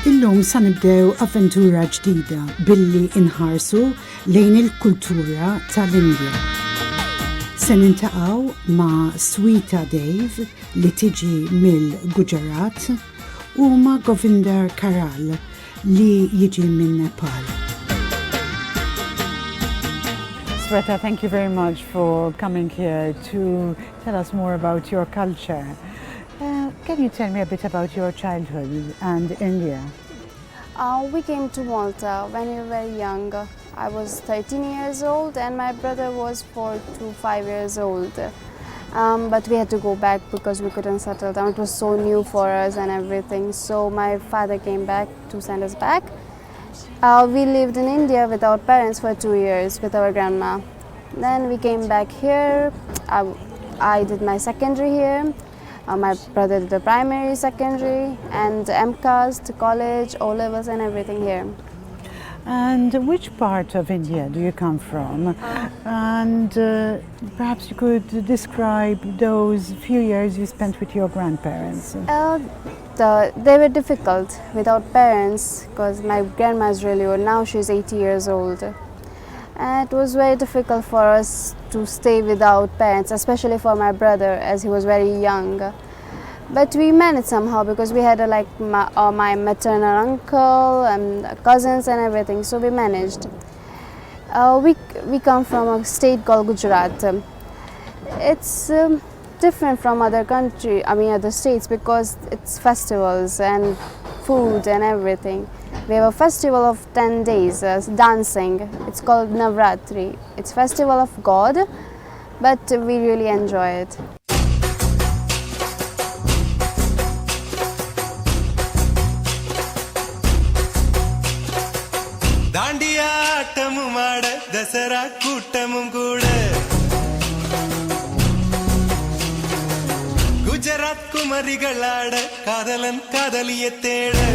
Illum sa nibdew avventura ġdida billi inħarsu lejn il-kultura tal-Indja. Se nintaqgħu ma' Sweta Dave li tiġi mill-Gujarat u ma' Govinder Karal li jiġi minn Nepal. Sweta, thank you very much for coming here to tell us more about your culture. Can you tell me a bit about your childhood and India? We came to Malta when we were very young. I was 13 years old and my brother was 4 to 5 years old. But we had to go back because we couldn't settle down. It was so new for us and everything. So my father came back to send us back. We lived in India with our parents for 2 years with our grandma. Then we came back here. I did my secondary here. My brother did the primary, secondary, and MCAS, college, O-levels and everything here. And which part of India do you come from? And perhaps you could describe those few years you spent with your grandparents. They were difficult without parents because my grandma is really old. Now she's 80 years old. And it was very difficult for us to stay without parents, especially for my brother as he was very young. But we managed somehow because we had my maternal uncle and cousins and everything, so we managed. We come from a state called Gujarat. It's different from other states because it's festivals and food and everything. We have a festival of 10 days, dancing. It's called Navratri. It's festival of God, but we really enjoy it. Gujarat kumarigalada kadalan kadaliye theda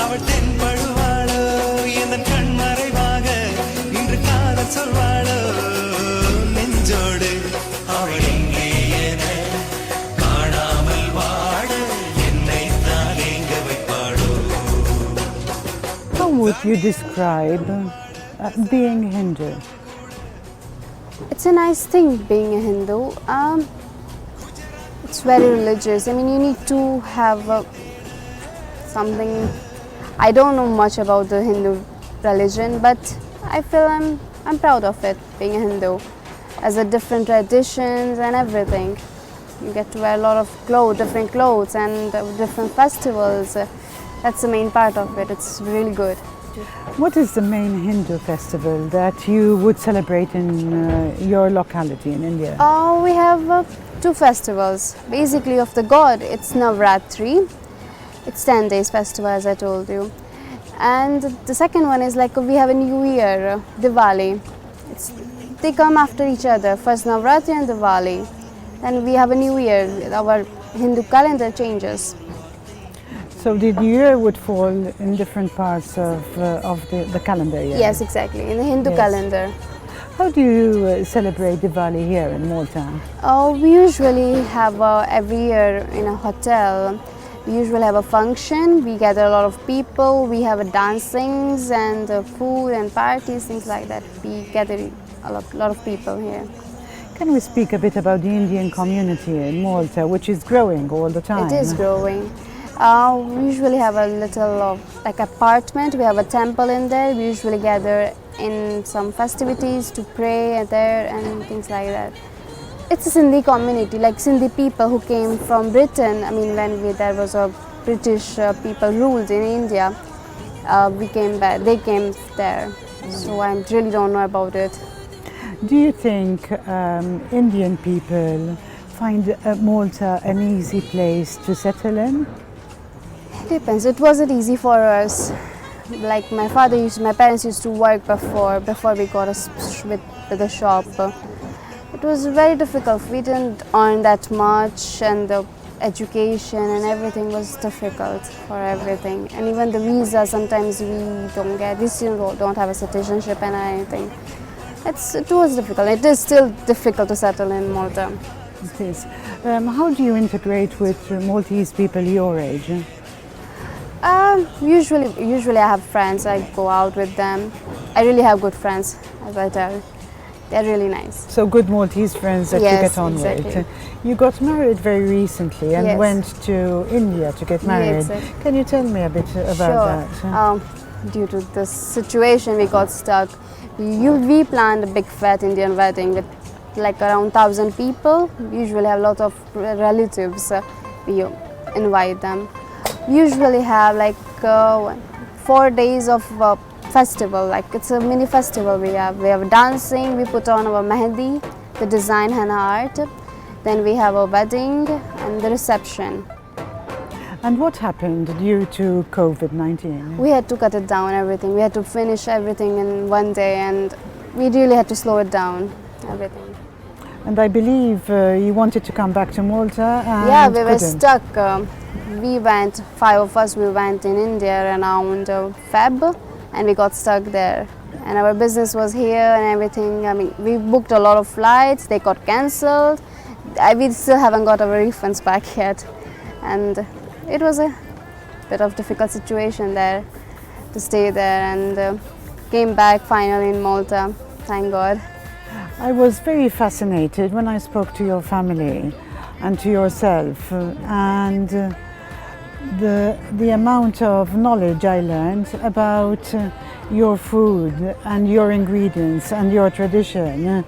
அவள் தென் பழுவாளோ என் கண் மறைவாக இன்று காதல் சொல்வாளோ நெஞ்சோடு அவள் எங்கே என காணாமல் வாட என்னை தான் எங்க வைப்பாளோ. How would you describe being Hindu? It's a nice thing being a Hindu. It's very religious. I mean, you need to have something. I don't know much about the Hindu religion, but I feel I'm proud of it, being a Hindu. As a different traditions and everything. You get to wear a lot of different clothes and different festivals. That's the main part of it. It's really good. What is the main Hindu festival that you would celebrate in your locality in India? We have 2 festivals. Basically of the god, it's Navratri. It's 10 days festival as I told you. And the second one is we have a new year, Diwali. They come after each other, first Navratri and Diwali. Then we have a new year, our Hindu calendar changes. So the year would fall in different parts of the calendar year? Yes, exactly, in the Hindu calendar. How do you celebrate Diwali here in Malta? We usually have every year in a hotel. We usually have a function, we gather a lot of people, we have dancings and food and parties, things like that. We gather a lot of people here. Can we speak a bit about the Indian community in Malta, which is growing all the time? It is growing. We usually have a little apartment, we have a temple in there. We usually gather in some festivities to pray there and things like that. It's a Sindhi community, Sindhi people who came from Britain. I mean, when there was a British people ruled in India, we came back, they came there. So I really don't know about it. Do you think Indian people find Malta an easy place to settle in? It depends. It wasn't easy for us. My parents used to work before we got with the shop. It was very difficult. We didn't earn that much, and the education and everything was difficult for everything. And even the visa, sometimes we don't get. We still don't have a citizenship and anything. It was difficult. It is still difficult to settle in Malta. It is. How do you integrate with Maltese people your age? Usually I have friends. I go out with them. I really have good friends, as I tell. They're really nice. So good Maltese friends that you Yes, get on exactly. with. You got married very recently and Yes. went to India to get married. exactly. Can you tell me a bit about Sure. that? Due to this situation, we got stuck. We planned a big fat Indian wedding with like around 1,000 people. We usually have a lot of relatives. We invite them. We usually have like 4 days of festival. Like it's a mini festival. We have dancing. We put on our mehendi, the design henna art. Then we have a wedding and the reception. And what happened due to COVID-19? We had to cut it down, everything. We had to finish everything in one day, and we really had to slow it down, everything. And I believe you wanted to come back to Malta and Yeah, we were couldn't. stuck. We went, 5 of us, we went in India around Feb, and we got stuck there. And our business was here and everything. I mean, we booked a lot of flights, they got cancelled. We still haven't got our refunds back yet. And it was a bit of difficult situation there to stay there, and came back finally in Malta, thank God. I was very fascinated when I spoke to your family and to yourself, and the amount of knowledge I learned about your food and your ingredients and your tradition.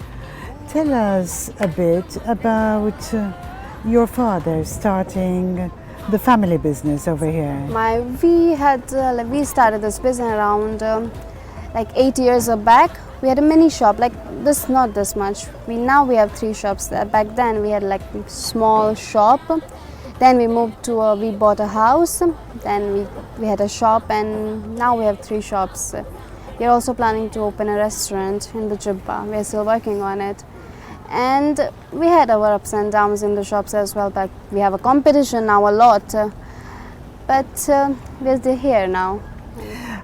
Tell us a bit about your father starting the family business over here. We started this business around like 8 years back. We had a mini shop, like this, not this much. Now we have 3 shops. Back then we had like a small shop. Then we moved to, we bought a house. Then we had a shop, and now we have 3 shops. We are also planning to open a restaurant in the Jibba. We are still working on it. And we had our ups and downs in the shops as well, but we have a competition now a lot. But we're still here now.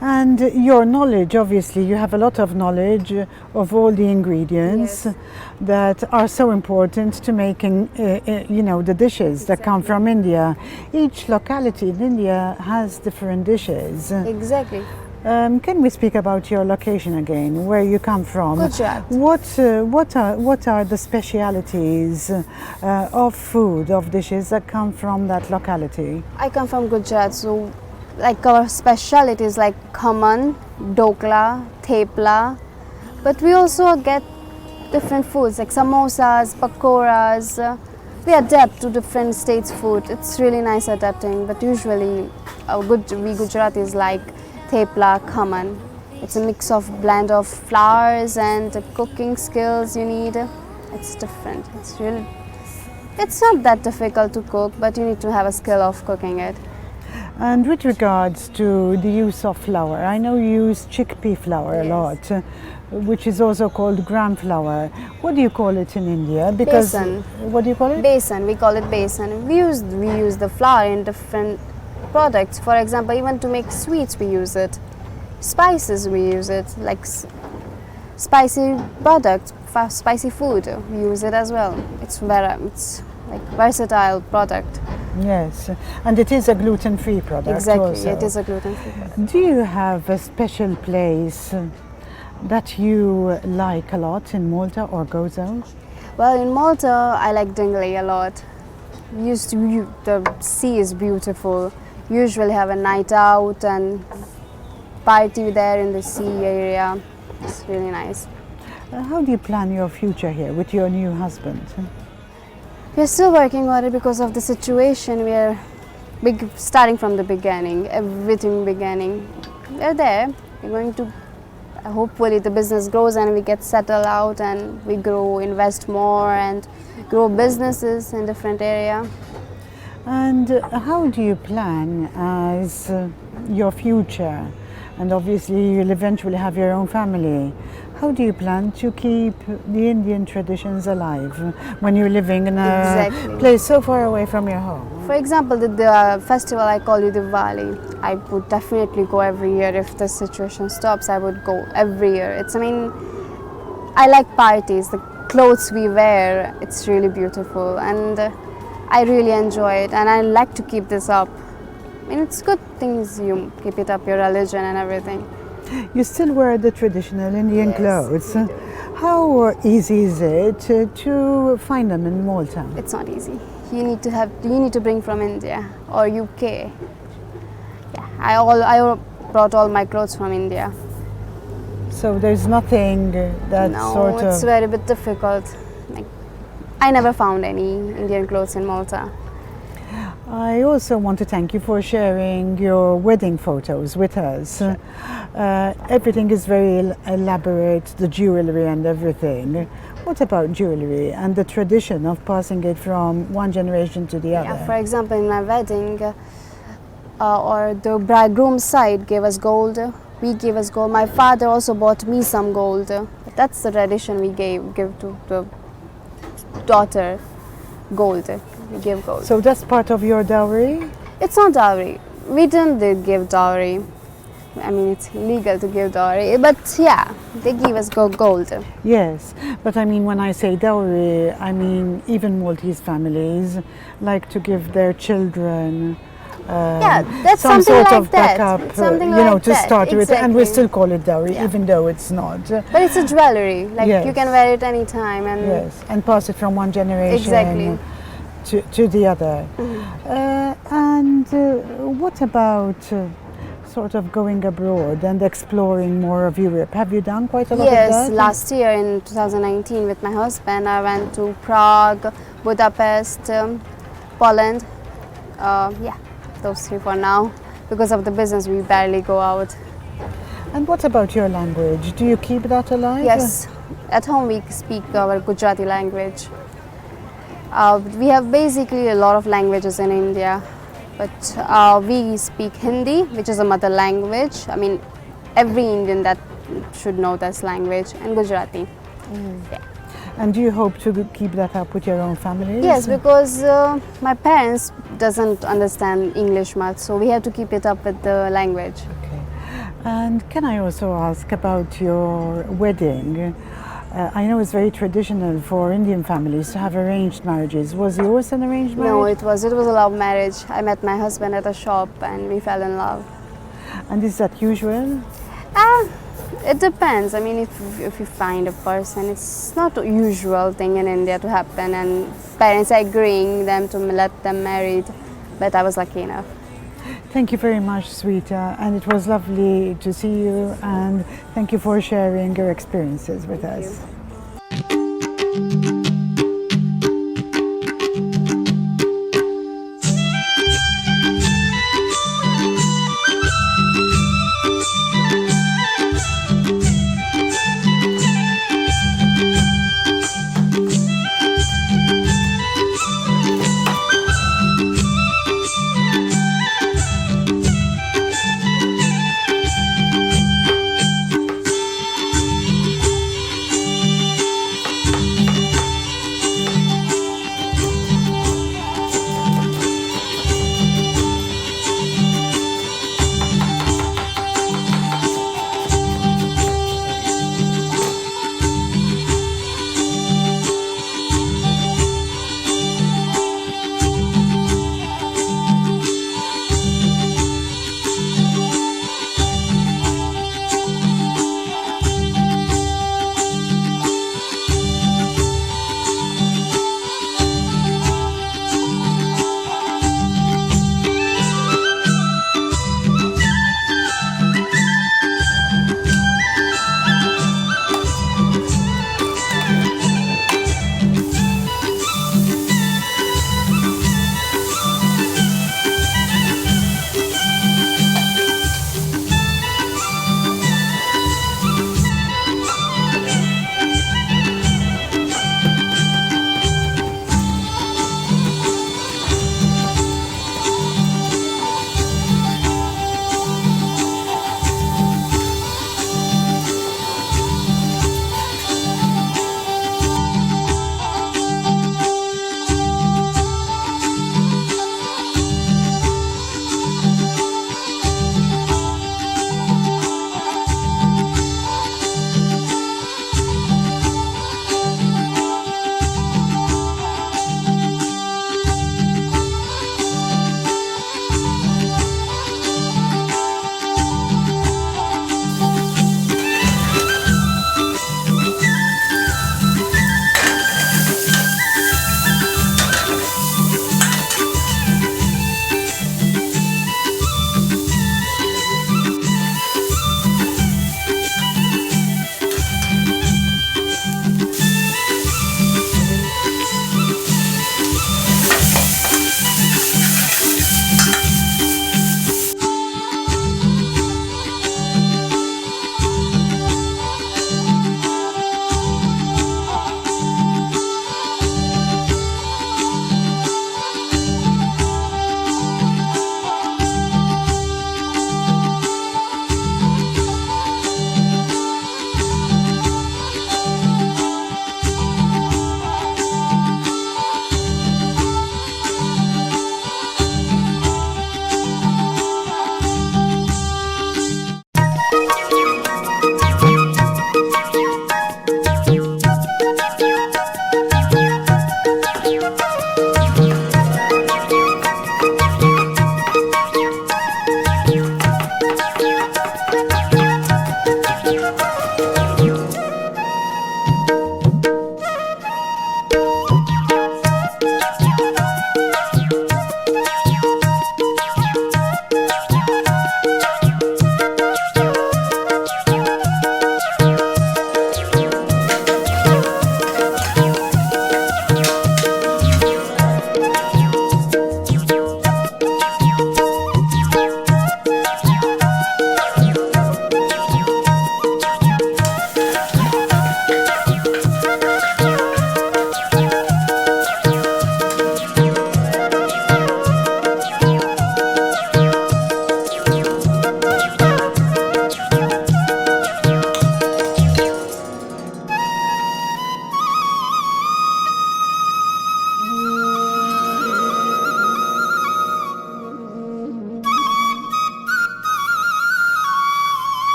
And your knowledge, obviously, you have a lot of knowledge of all the ingredients Yes. that are so important to making, the dishes that come from India. Each locality in India has different dishes. Exactly. Can we speak about your location again, where you come from? Gujarat. What are the specialities of food, of dishes that come from that locality? I come from Gujarat, so like our specialties like khaman, dokla, thepla, but we also get different foods like samosas, pakoras. We adapt to different states' food. It's really nice adapting, but usually we Gujaratis like thepla, khaman. It's a mix of blend of flours and the cooking skills you need. It's different. It's not that difficult to cook, but you need to have a skill of cooking it. And with regards to the use of flour, I know you use chickpea flour a Yes. lot, which is also called gram flour. What do you call it in India? Besan. What do you call it? Besan, we call it besan. We use the flour in different products. For example, even to make sweets we use it. Spices we use it, like spicy products, spicy food we use it as well. It's like versatile product. Yes, and it is a gluten-free product. Exactly, also. it is a gluten-free product. Do you have a special place that you like a lot in Malta or Gozo? Well, in Malta, I like Dingley a lot. The sea is beautiful. Usually have a night out and party there in the sea area. It's really nice. How do you plan your future here with your new husband? We're still working on it because of the situation. We're starting from the beginning, everything beginning. We're there. We're going to, hopefully the business grows and we get settled out and we grow, invest more and grow businesses in different area. And how do you plan as your future? And obviously you'll eventually have your own family. How do you plan to keep the Indian traditions alive when you're living in a Exactly. place so far away from your home? For example, the festival I call you Diwali, I would definitely go every year. If the situation stops, I would go every year. I like parties, the clothes we wear, it's really beautiful, and I really enjoy it, and I like to keep this up. I mean, it's good things you keep it up, your religion and everything. You still wear the traditional Indian Yes, clothes. we do. How easy is it to find them in Malta? It's not easy. You need to bring from India or UK. Yeah, I brought all my clothes from India. So there's nothing that No, sort of... it's very bit difficult. Like, I never found any Indian clothes in Malta. I also want to thank you for sharing your wedding photos with us. Everything is very elaborate, the jewelry and everything. What about jewelry and the tradition of passing it from one generation to the other? Yeah, for example, in my wedding, or the bridegroom's side gave us gold. We gave us gold. My father also bought me some gold. That's the tradition we give to the daughter, gold. We give gold. So that's part of your dowry? It's not dowry. We didn't give dowry. I mean, it's illegal to give dowry, but yeah, they give us gold. Yes, but I mean, when I say dowry, I mean even Maltese families like to give their children Yeah, that's some something sort like of that. backup, Something you know, like to that, start with, and we exactly. still call it dowry, Yeah. even though it's not. But it's a jewelry. Like Yes. you can wear it anytime, and Yes, and pass it from one generation Exactly. to the other. And what about sort of going abroad and exploring more of Europe? Have you done quite a lot of yes, that? last year in 2019 with my husband, I went to Prague, Budapest, Poland. Yeah, those three for now. Because of the business, we barely go out. And what about your language? Do you keep that alive? Yes, at home we speak our Gujarati language. We have basically a lot of languages in India, but we speak Hindi, which is a mother language. I mean, every Indian that should know this language, and Gujarati. Yeah. And do you hope to keep that up with your own families? Yes, because my parents doesn't understand English much, so we have to keep it up with the language. Okay. And can I also ask about your wedding? I know it's very traditional for Indian families to have arranged marriages. Was yours an arranged marriage? No, it was a love marriage. I met my husband at a shop and we fell in love. And is that usual? It depends. I mean, if you find a person, it's not a usual thing in India to happen, and parents agreeing them to let them married. But I was lucky enough. Thank you very much, Sweeta, and it was lovely to see you, and thank you for sharing your experiences with us.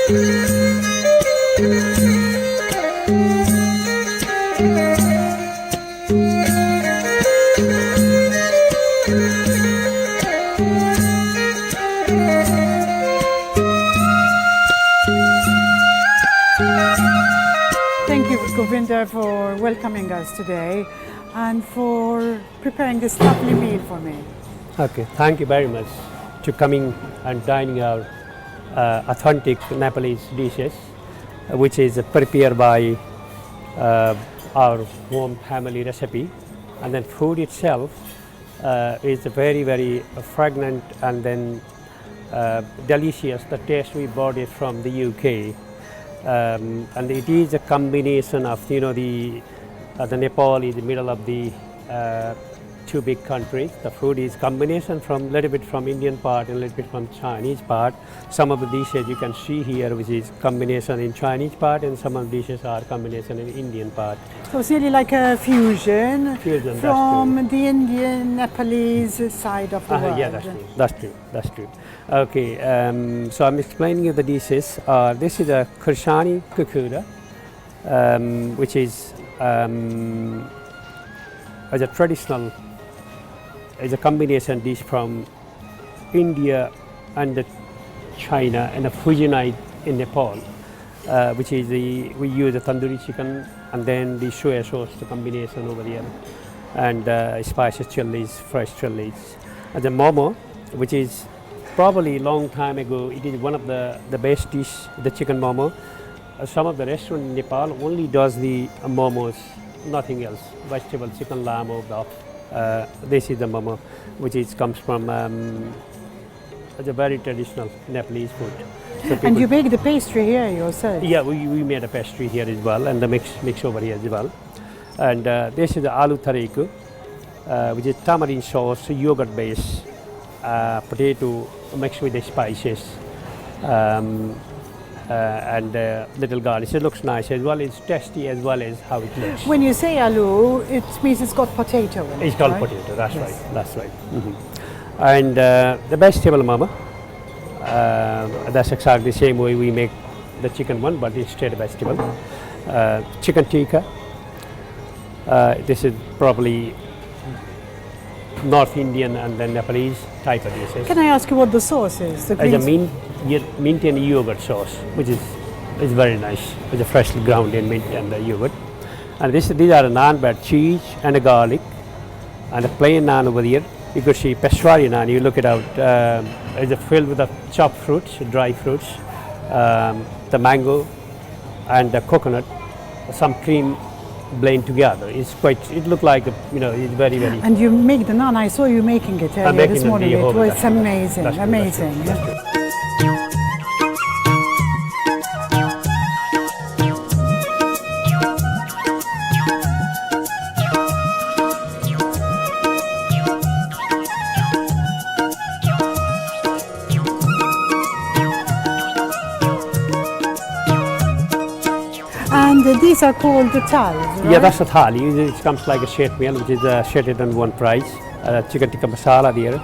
Thank you, Govinda, for welcoming us today and for preparing this lovely meal for me. Okay, thank you very much to coming and dining our authentic Nepalese dishes, which is prepared by our home family recipe, and then food itself is very, very fragrant and then delicious. The taste we brought it from the UK, and it is a combination of the Nepal is the middle of the two big countries. The food is combination from little bit from Indian part and a little bit from Chinese part. Some of the dishes you can see here, which is combination in Chinese part, and some of the dishes are combination in Indian part. So it's really like a fusion, Fusion, from the Indian Nepalese side of the world. Yeah, that's true. Okay, so I'm explaining you the dishes. This is a Kirshani kukura, which is as a traditional, is a combination dish from India and China and a fusionite in Nepal, which is we use a tandoori chicken and then the soya sauce, the combination over here, and spices, chilies, fresh chilies. And the momo, which is probably long time ago, it is one of the best dish, the chicken momo. Some of the restaurant in Nepal only does the momos, nothing else. Vegetable, chicken, lamb, or beef. This is the momo, which comes from a very traditional Nepalese food. So And you make the pastry here yourself? yeah, we made a pastry here as well, and the mix over here as well. And this is the aloo tariku, which is tamarind sauce, yogurt base, potato mixed with the spices, and little garlic. It looks nice as well. It's tasty as well as how it looks. When you say aloo, it means it's got potato in it. It's called right? potato. That's Yes. right. That's right. And the vegetable mama. That's exactly the same way we make the chicken one, but instead of vegetable. Chicken tikka. This is probably North Indian and then Nepalese type of dishes. Can I ask you what the sauce is? The As a green mint and yogurt sauce, which is very nice. It's a freshly grounded mint and the yogurt. And these are a naan bread, cheese and a garlic, and a plain naan over here. You could see Peshwari naan. You look it out. It's filled with the chopped fruits, dry fruits, the mango, and the coconut, some cream blend together. It's quite. It looked like it's very, very. And you make the naan. I saw you making it earlier making this it morning. the It whole- was that's true, amazing, that's true, amazing. that's true, that's true. And these are called the tals, right? Yeah, that's a thali. It comes like a shet meal, which is shetted on one price. Chicken tikka masala there,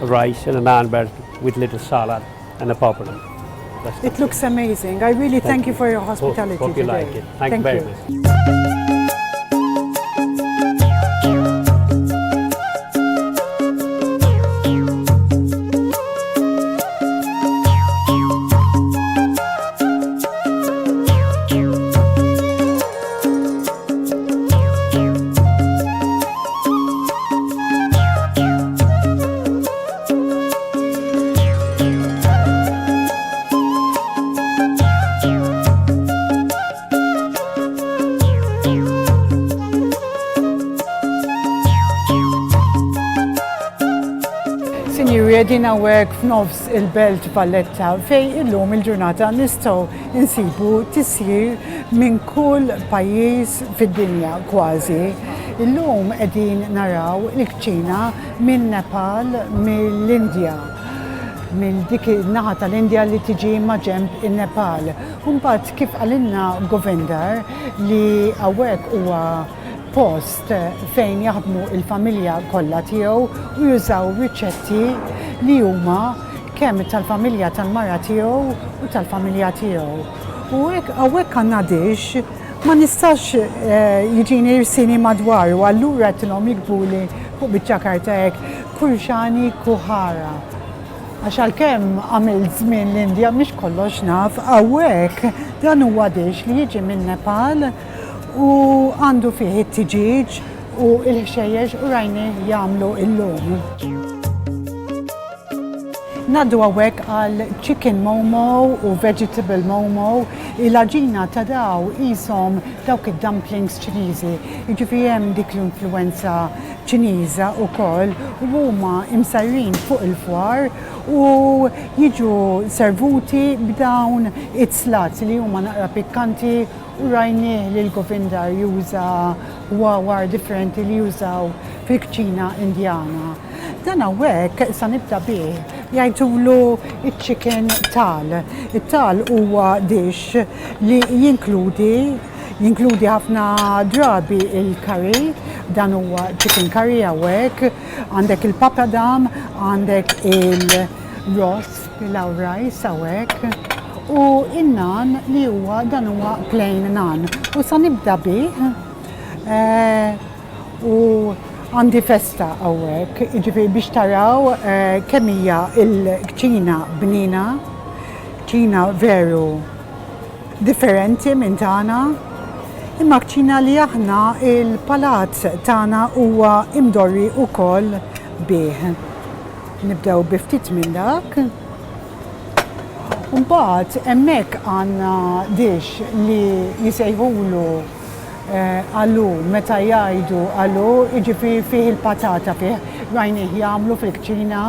rice and a naan bread with little salad and a papadum. It looks amazing. I really thank you for your hospitality Hope you today. like it. Thank you very much. Sinjuri, għedin għawek f'nofs il-belt Valletta fej illum il-ġurnata nistaw insibu tisir minn kull pajjiż fid-dinja kważi. Illum qegħdin naraw il-kċina minn Nepal, mill-Indja, minn dik naħa tal-Indja li tiġi ma' ġemp in-Nepal. Mbagħad kif għalinna Govindar li hawnhekk huwa post fejn jaħdmu il-familja kollha tiegħu u jużaw riċetti li huma kemm tal-familja tal-mara tiegħu u tal-familja tiegħu. U hawnhekk għandna dix ma nistax jiġini jirsini madwar u allura tilhom jikbuli fuq biċċa karta hekk kurxani kuħara. Għax għalkemm għamilt żmien l-Indja mhix kollox naf, hawnhekk dan huwa dix li jiġi minn Nepal u għandu fih it-tiġiġ u l-ħxejjex u rajni jagħmlu illum. Naddu għawek għal chicken momo u vegetable momo, il-ħagġina ta' daw jisom dawk id-dumplings ċiniżi. Jiġifieri hemm dik l-influenza ċiniża wkoll u huma imsarrin fuq il-fwar u jiġu servuti b'dawn it-slats li huma naqra pikkanti u rajni li l-Govindar juża wawar differenti li jużaw fil-kċina Indjana. Dan hawnhekk sa nibda bih jgħidulu il-chicken tal. Il-tal huwa dish li jinkludi ħafna drabi il-curry, dan huwa chicken curry hawnhekk, għandek il-papadam, għandek il-ross, il-rice hawnhekk, u in-nan li huwa dan huwa plain nan. U sa nibda bih u għandi festa għawek, ġifiri biex taraw kemija il-kċina bnina, kċina veru differenti minn tana, imma kċina li aħna il-palazz tana huwa imdorri wkoll bih. Nibdew biftit minn dak. Mbagħad hemmhekk għandna dish li jisejħulu għallu, meta jgħidu għallu, iġifiri fih il-patata fih, rajni jgħamlu fil-kċina,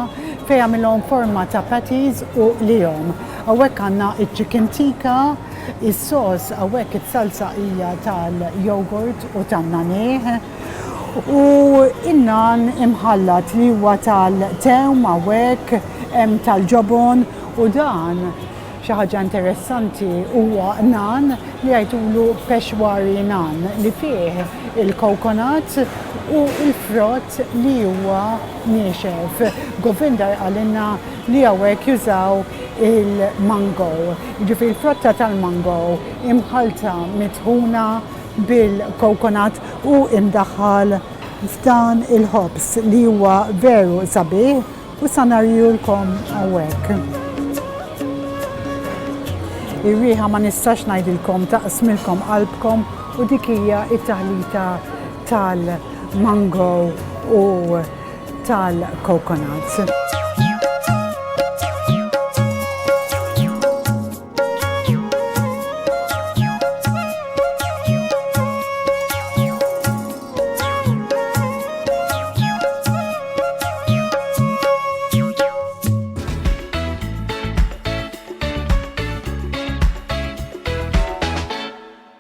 fih jgħamilhom forma ta' patties u lihom. Għawek għanna il-chicken tikka, il-sos għawek il-salsa hija tal-jogurt u tan-nanieħ, u innan imħallat li huwa tal-tew għawek, tal-ġobon u dan xi ħaġa interessanti huwa nan li jgħidulu peshwari nan li fih il-coconut u l-frott li huwa niexef. Govindar għalina li hawnhekk jużaw il-mango. Ġifieri il-frotta tal-mango imħalta mitħuna bil-coconut u imdaħħal f'dan il-ħobs li huwa veru sabiħ u sanarjulkom hawnhekk. Ir-riħa ma nistax ngħidilkom taqsmilkom qalbkom u dik hija t-taħlita tal-mango u tal-coconut.